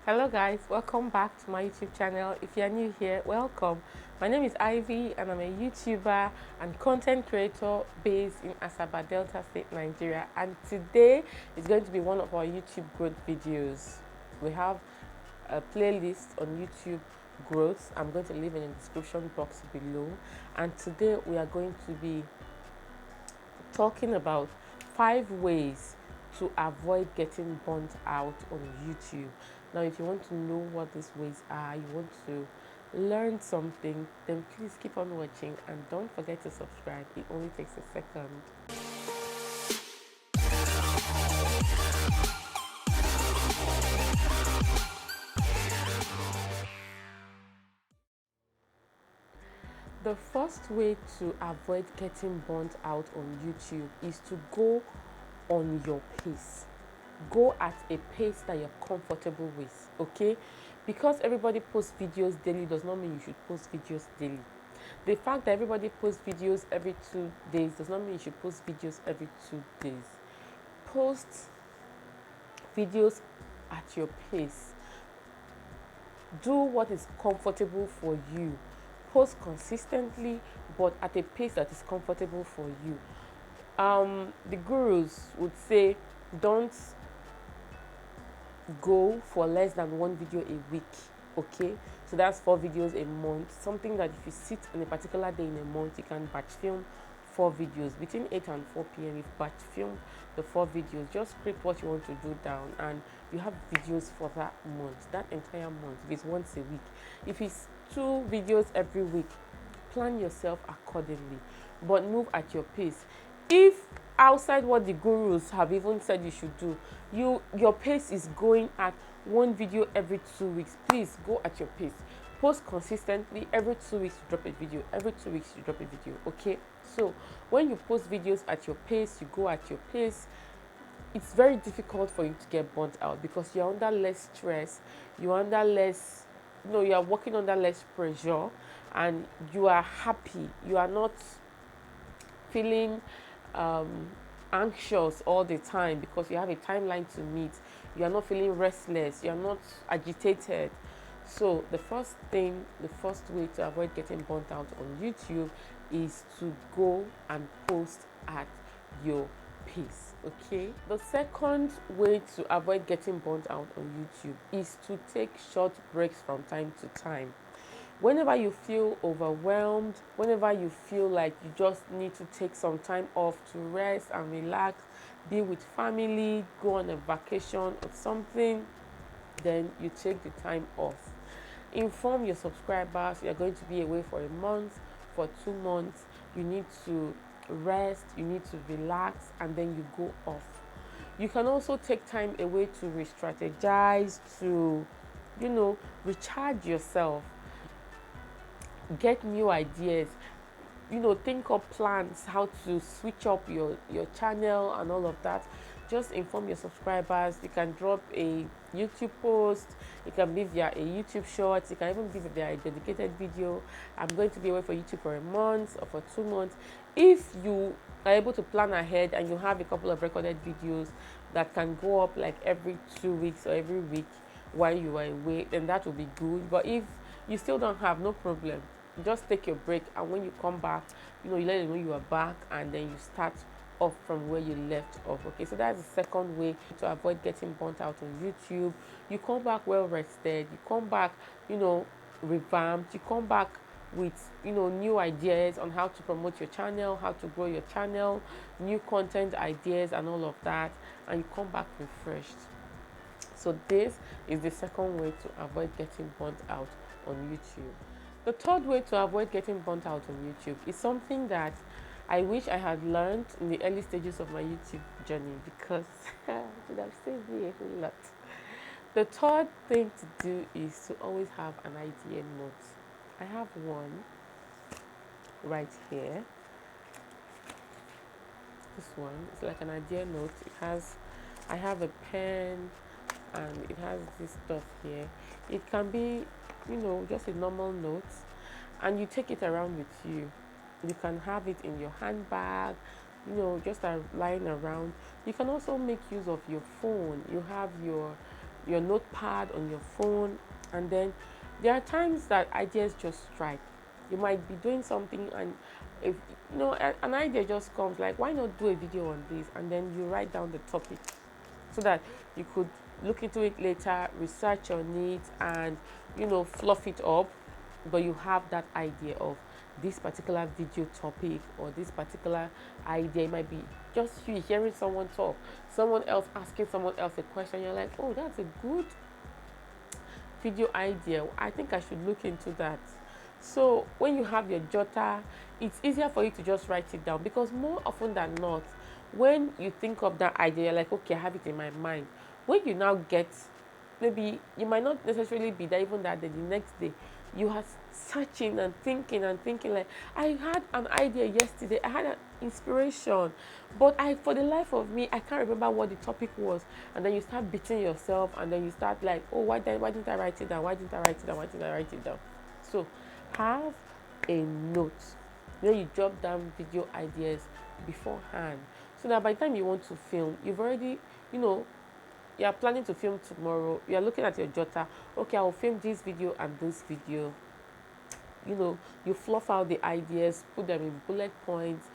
Hello guys, welcome back to my YouTube channel. If you're new here, welcome. My name is Ivy and I'm a YouTuber and content creator based in Asaba, Delta State, Nigeria. And today is going to be one of our YouTube growth videos. We have a playlist on YouTube growth. I'm going to leave in the description box below. And today we are going to be talking about 5 ways to avoid getting burnt out on YouTube. Now, if you want to know what these ways are, you want to learn something, then please keep on watching and don't forget to subscribe. It only takes a second. The first way to avoid getting burnt out on YouTube is to go on your pace. Go at a pace that you're comfortable with, okay? Because everybody posts videos daily does not mean you should post videos daily. The fact that everybody posts videos every 2 days does not mean you should post videos every 2 days. Post videos at your pace. Do what is comfortable for you. Post consistently, but at a pace that is comfortable for you. The gurus would say don't go for less than 1 video a week, okay? So that's 4 videos a month, something that if you sit on a particular day in a month, you can batch film 4 videos between 8 and 4 p.m. You've batch filmed the 4 videos. Just script what you want to do down and you have videos for that month, that entire month. If it's once a week, if it's 2 videos every week, plan yourself accordingly, but move at your pace. If outside what the gurus have even said you should do, your pace is going at 1 video every 2 weeks, please go at your pace. Post consistently. Every 2 weeks you drop a video, every 2 weeks you drop a video, okay? So when you post videos at your pace, you go at your pace, it's very difficult for you to get burnt out because you're under less stress, you're under less, you are working under less pressure, and you are happy. You are not feeling anxious all the time because you have a timeline to meet. You are not feeling restless, you are not agitated. So the first way to avoid getting burnt out on YouTube is to go and post at your pace, okay? The second way to avoid getting burnt out on YouTube is to take short breaks from time to time. Whenever you feel overwhelmed, whenever you feel like you just need to take some time off to rest and relax, be with family, go on a vacation or something, then you take the time off. Inform your subscribers you're going to be away for a month, for 2 months. You need to rest, you need to relax, and then you go off. You can also take time away to re-strategize, to recharge yourself, get new ideas, think up plans how to switch up your channel and all of that. Just inform your subscribers. You can drop a YouTube post, it can be via a YouTube short, it can even be via a dedicated video. I'm going to be away for YouTube for a month or for 2 months. If you are able to plan ahead and you have a couple of recorded videos that can go up like every 2 weeks or every week while you are away, then that will be good. But if you still don't have, no problem, just take your break, and when you come back, you let them know you are back, and then you start off from where you left off, okay? So that's the second way to avoid getting burnt out on YouTube. You come back well rested, you come back revamped, you come back with new ideas on how to promote your channel, how to grow your channel, new content ideas and all of that, and you come back refreshed. So this is the second way to avoid getting burnt out on YouTube. The third way to avoid getting burnt out on YouTube is something that I wish I had learned in the early stages of my YouTube journey, because it would have saved me a whole lot. The third thing to do is to always have an idea note. I have one right here. This one is like an idea note. I have a pen and it has this stuff here. It can be just a normal note, and you take it around with you. You can have it in your handbag, just lying around. You can also make use of your phone. You have your your notepad on your phone, and then there are times that ideas just strike. You might be doing something, and if an idea just comes, like, why not do a video on this, and then you write down the topic so that you could look into it later, research on it, and fluff it up. But you have that idea of this particular video topic, or this particular idea. It might be just you hearing someone talk, someone else asking someone else a question. You're like, oh, that's a good video idea. I think I should look into that. So when you have your jotter, it's easier for you to just write it down, because more often than not, when you think of that idea, you're like, okay, I have it in my mind. When you now get, maybe you might not necessarily be there even that day, the next day, you are searching and thinking, like, I had an idea yesterday, I had an inspiration, but for the life of me, I can't remember what the topic was. And then you start beating yourself, and then you start like, oh, why didn't I write it down? Why didn't I write it down? Why didn't I write it down? So have a note where you jot down video ideas beforehand, so that by the time you want to film, you've already, you are planning to film tomorrow. You are looking at your jotter. Okay, I will film this video and this video. You fluff out the ideas, put them in bullet points,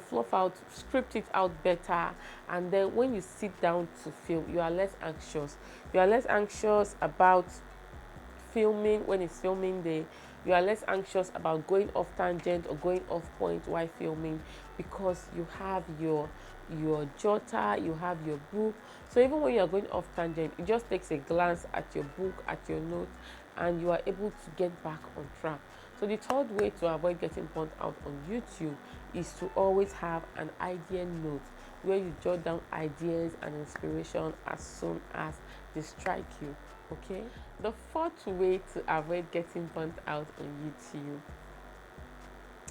fluff out, script it out better. And then when you sit down to film, you are less anxious. You are less anxious about filming when it's filming day. You are less anxious about going off tangent or going off point while filming, because you have your jotter, you have your book. So even when you are going off tangent, it just takes a glance at your book, at your notes, and you are able to get back on track. So the third way to avoid getting burnt out on YouTube is to always have an idea note where you jot down ideas and inspiration as soon as they strike you. Okay? The fourth way to avoid getting burnt out on YouTube,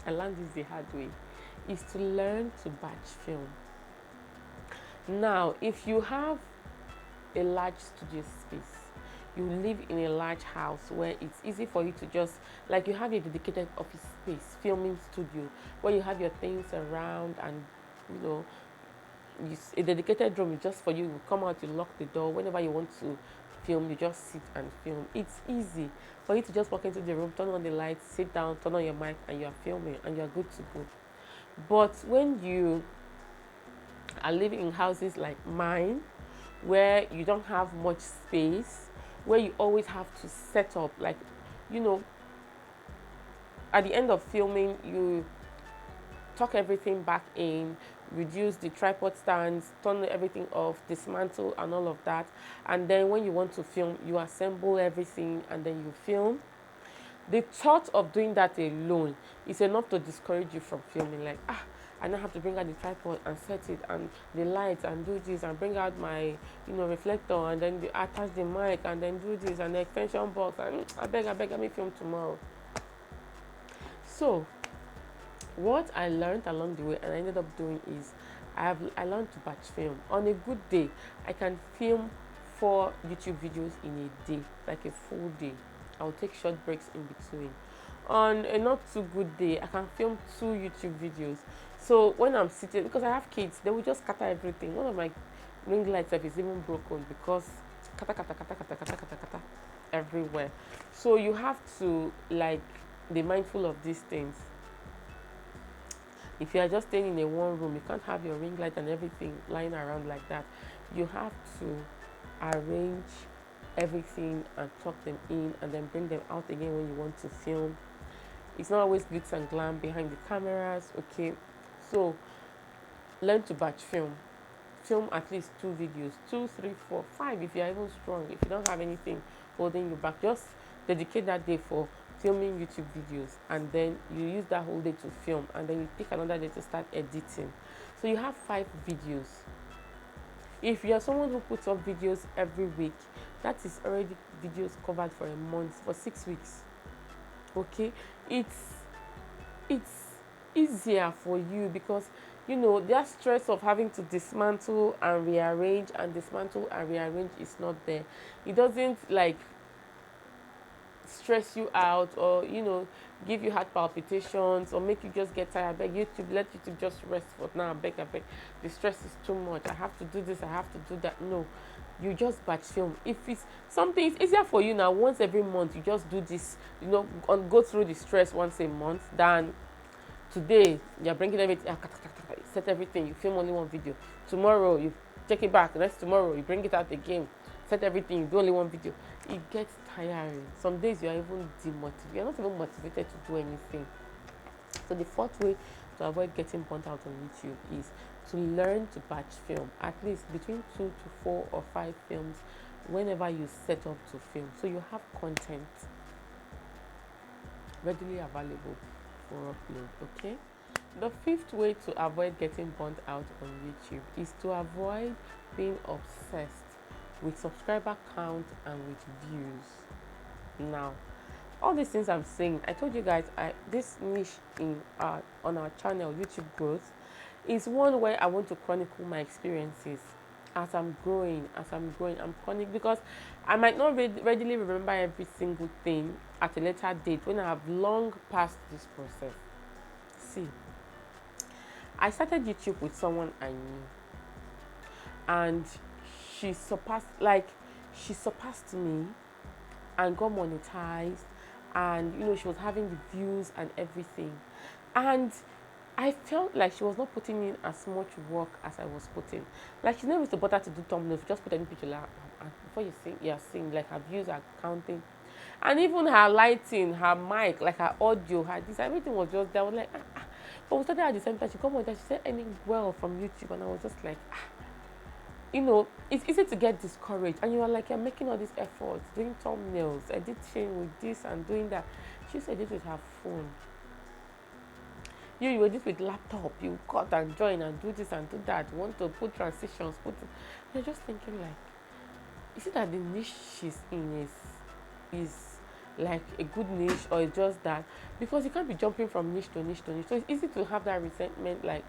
I learned this the hard way, is to learn to batch film. Now, if you have a large studio space, you live in a large house where it's easy for you to just, like, you have a dedicated office space, filming studio, where you have your things around, and a dedicated room is just for you. You come out, you lock the door. Whenever you want to film, you just sit and film. It's easy for you to just walk into the room, turn on the lights, sit down, turn on your mic, and you're filming, and you're good to go. But when you are living in houses like mine, where you don't have much space, where you always have to set up, like, at the end of filming, you tuck everything back in, reduce the tripod stands, turn everything off, dismantle, and all of that. And then when you want to film, you assemble everything and then you film. The thought of doing that alone is enough to discourage you from filming. Like, I now have to bring out the tripod and set it, and the lights, and do this, and bring out my reflector, and then attach the mic, and then do this, and the extension box, and I beg, let me film tomorrow. So what I learned along the way and I ended up doing is I learned to batch film. On a good day, I can film 4 YouTube videos in a day, like a full day. I'll take short breaks in between. On a not too good day, I can film 2 YouTube videos. So when I'm sitting, because I have kids, they will just scatter everything. One of my ring lights is even broken because kata everywhere. So you have to, like, be mindful of these things. If you are just staying in a one room, you can't have your ring light and everything lying around like that. You have to arrange everything and tuck them in, and then bring them out again when you want to film. It's not always glitz and glam behind the cameras, okay? So learn to batch film. Film at least 2 videos, 2, 3, 4, 5 if you are even strong. If you don't have anything holding you back, just dedicate that day for filming YouTube videos, and then you use that whole day to film, and then you take another day to start editing. So you have 5 videos. If you are someone who puts up videos every week, that is already videos covered for a month, for 6 weeks. Okay, it's easier for you because that stress of having to dismantle and rearrange is not there. It doesn't, like, stress you out, or give you heart palpitations, or make you just get tired, I beg YouTube, let YouTube just rest for now. I beg, the stress is too much, I have to do this, I have to do that. No, you just batch film. If it's something, it's easier for you now. Once every month you just do this, go through the stress once a month, than today you're bringing everything, set everything, you film only one video, tomorrow you take it back, next tomorrow you bring it out again, set everything, you do only one video. It gets tiring. Some days you're even demotivated, you're not even motivated to do anything. So the fourth way to avoid getting burnt out on YouTube is to learn to batch film, at least between 2 to 4 or 5 films whenever you set up to film, so you have content readily available for upload. Okay, the fifth way to avoid getting burnt out on YouTube is to avoid being obsessed with subscriber count and with views. Now, all these things I'm saying, I told you guys, this niche on our channel, YouTube Growth, is one where I want to chronicle my experiences as I'm growing. I'm chronic, because I might not readily remember every single thing at a later date when I have long passed this process. See, I started YouTube with someone I knew, and she surpassed me and got monetized, and she was having the views and everything, and I felt like she was not putting in as much work as I was putting. Like, she never used to bother to do thumbnails, just put any picture like, and before you're seeing like her views are counting, and even her lighting, her mic, like her audio, her this, everything was just there. I was like, But we started at the same time. She got monetized. She said earning well from YouTube, and I was just like, it's easy to get discouraged, and you are like, you're making all these efforts, doing thumbnails, editing with this and doing that. She said this with her phone. You were this with laptop, you cut and join and do this and do that, you want to put transitions, you're just thinking like, is it that the niche she's in is like a good niche, or it's just that, because you can't be jumping from niche to niche to niche, so it's easy to have that resentment, like,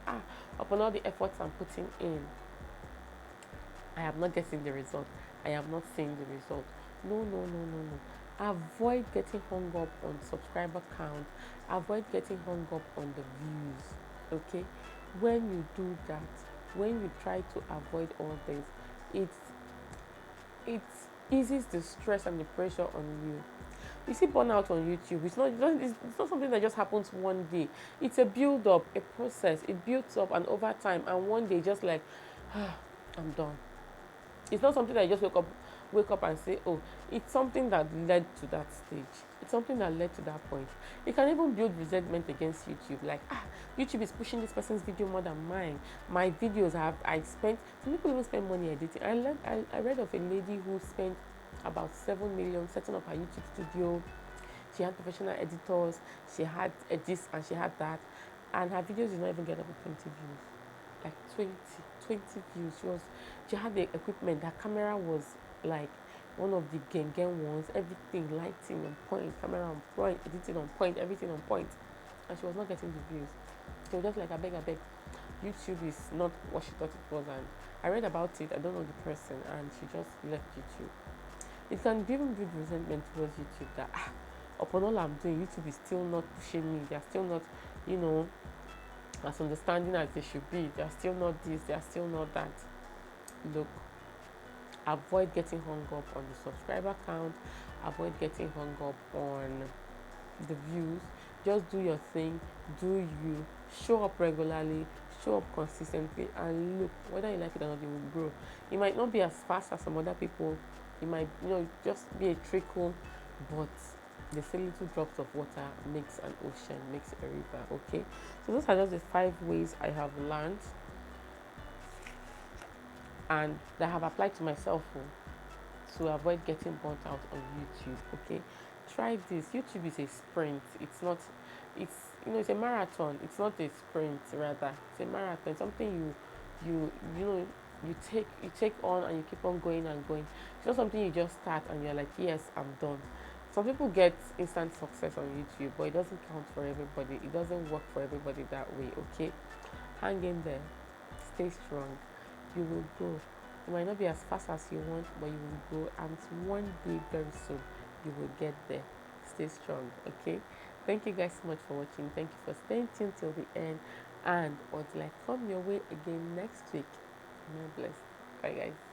upon all the efforts I'm putting in, I am not getting the result, I am not seeing the result. No. Avoid getting hung up on subscriber count, avoid getting hung up on the views. Okay, when you do that, when you try to avoid all this, it eases the stress and the pressure on you. You see, burnout on YouTube, it's not something that just happens one day. It's a build up, a process. It builds up, and over time, and one day just like, I'm done. It's not something that you just wake up and say, oh, it's something that led to that stage. It's something that led to that point. It can even build resentment against YouTube. Like, YouTube is pushing this person's video more than mine. My videos I spent, some people even spend money editing. I read of a lady who spent about 7 million setting up her YouTube studio. She had professional editors, she had this and she had that. And her videos did not even get up to 20 views. Like 20 views. She had the equipment. Her camera was like one of the gang ones. Everything, lighting on point, camera on point, editing on point, everything on point. And she was not getting the views. She was just like, I beg. YouTube is not what she thought it was. And I read about it. I don't know the person, and she just left YouTube. It can even build resentment towards YouTube that upon all I'm doing, YouTube is still not pushing me. They're still not, as understanding as they should be. They're still not this, they're still not that. Look, avoid getting hung up on the subscriber count, avoid getting hung up on the views. Just do your thing, do you, show up regularly, show up consistently, and look, whether you like it or not, you will grow. It might not be as fast as some other people, it might just be a trickle, but they say little drops of water makes an ocean, makes a river. Okay, so those are just the 5 ways I have learned and that I have applied to myself to avoid getting burnt out on YouTube. Okay, try this. YouTube is a sprint. It's not. It's a marathon. It's not a sprint. Rather, it's a marathon. Something you take on and you keep on going and going. It's not something you just start and you're like, yes, I'm done. Some people get instant success on YouTube, but it doesn't count for everybody. It doesn't work for everybody that way. Okay, hang in there. Stay strong. You will grow. It might not be as fast as you want, but you will grow, and one day very soon you will get there. stay strong. Okay. Thank you guys so much for watching. Thank you for staying tuned till the end. And until I come your way again next week, God bless. Bye, guys.